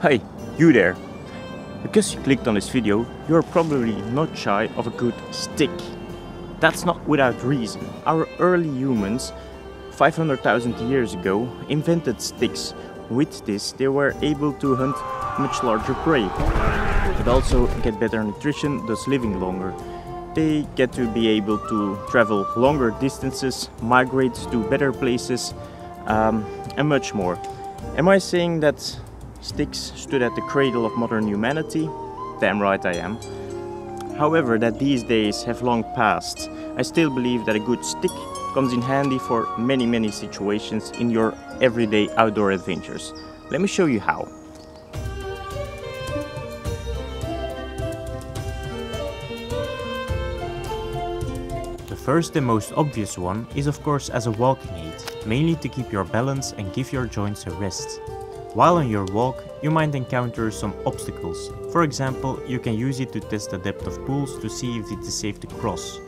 Hey, you there! Because you clicked on this video, you're probably not shy of a good stick. That's not without reason. Our early humans, 500,000 years ago, invented sticks. With this, they were able to hunt much larger prey, but also get better nutrition, thus living longer. They get to be able to travel longer distances, migrate to better places, and much more. Am I saying that sticks stood at the cradle of modern humanity? Damn right I am. However, that these days have long passed, I still believe that a good stick comes in handy for many situations in your everyday outdoor adventures. Let me show you how. The first and most obvious one is of course as a walking aid, mainly to keep your balance and give your joints a rest. While on your walk, you might encounter some obstacles. For example, you can use it to test the depth of pools to see if it is safe to cross.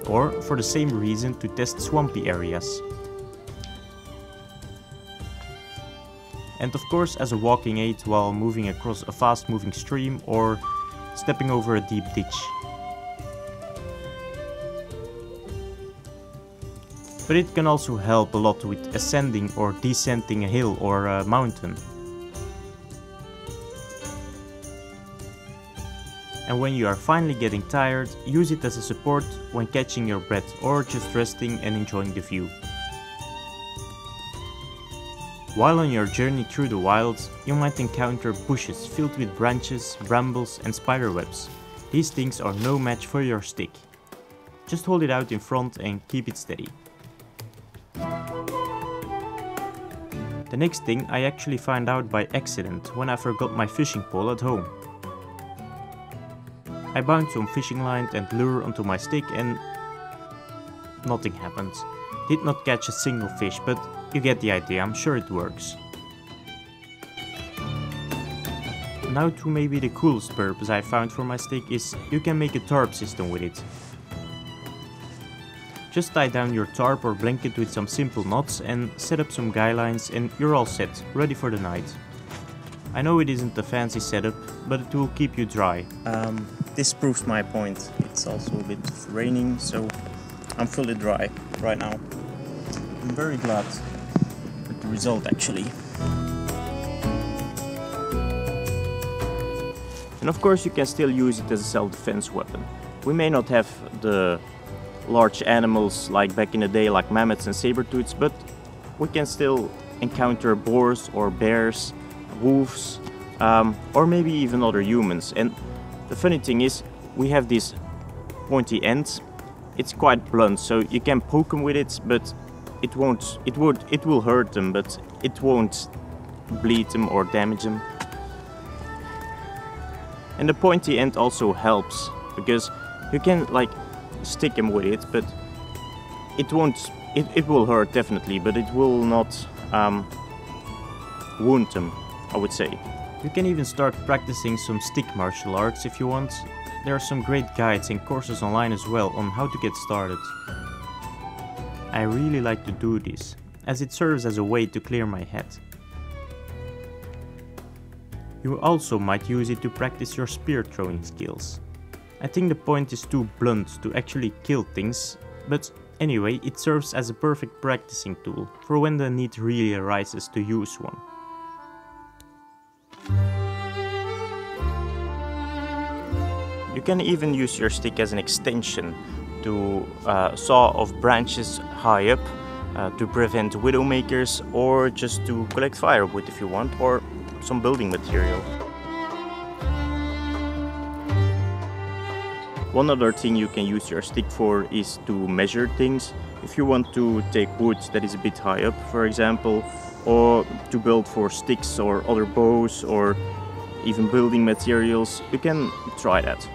Or for the same reason to test swampy areas. And of course as a walking aid while moving across a fast moving stream or stepping over a deep ditch. But it can also help a lot with ascending or descending a hill or a mountain. And when you are finally getting tired, use it as a support when catching your breath or just resting and enjoying the view. While on your journey through the wilds, you might encounter bushes filled with branches, brambles and spiderwebs. These things are no match for your stick. Just hold it out in front and keep it steady. The next thing I actually found out by accident when I forgot my fishing pole at home. I bound some fishing line and lure onto my stick and nothing happened. Did not catch a single fish, but you get the idea, I'm sure it works. Now to maybe the coolest purpose I found for my stick is you can make a tarp system with it. Just tie down your tarp or blanket with some simple knots and set up some guy lines and you're all set, ready for the night. I know it isn't a fancy setup, but it will keep you dry. This proves my point. It's also a bit raining, so I'm fully dry right now. I'm very glad with the result actually. And of course you can still use it as a self-defense weapon. We may not have the large animals like back in the day, like mammoths and saber-tooths, but we can still encounter boars or bears, wolves, or maybe even other humans. And the funny thing is, we have this pointy end. It's quite blunt, so you can poke them with it, but it will hurt them, but it won't bleed them or damage them. And the pointy end also helps because you can like stick them with it, but it will hurt definitely, but it will not wound them, I would say. You can even start practicing some stick martial arts if you want. There are some great guides and courses online as well on how to get started. I really like to do this, as it serves as a way to clear my head. You also might use it to practice your spear throwing skills. I think the point is too blunt to actually kill things, but anyway, it serves as a perfect practicing tool for when the need really arises to use one. You can even use your stick as an extension to saw off branches high up to prevent widowmakers, or just to collect firewood if you want, or some building material. One other thing you can use your stick for is to measure things. If you want to take wood that is a bit high up, for example, or to build for sticks or other bows or even building materials, you can try that.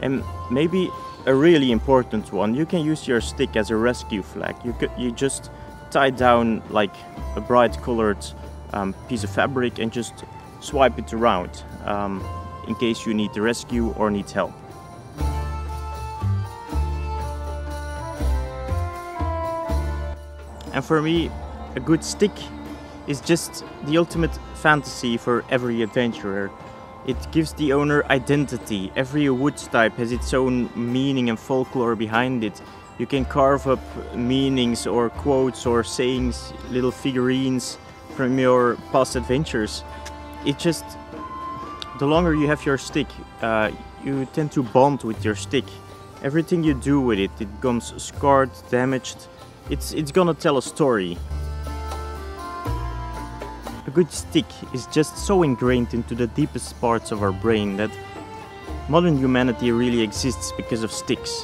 And maybe a really important one, you can use your stick as a rescue flag. You just tie down like a bright colored piece of fabric and just swipe it around in case you need the rescue or need help. And for me, a good stick is just the ultimate fantasy for every adventurer. It gives the owner identity. Every wood type has its own meaning and folklore behind it. You can carve up meanings or quotes or sayings, little figurines from your past adventures. It just, the longer you have your stick, you tend to bond with your stick. Everything you do with it, it becomes scarred, damaged. It's gonna tell a story. A good stick is just so ingrained into the deepest parts of our brain that modern humanity really exists because of sticks.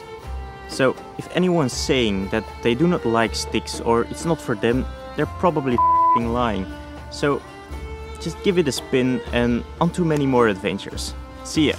So if anyone's saying that they do not like sticks or it's not for them, they're probably f***ing lying. So just give it a spin and on to many more adventures. See ya!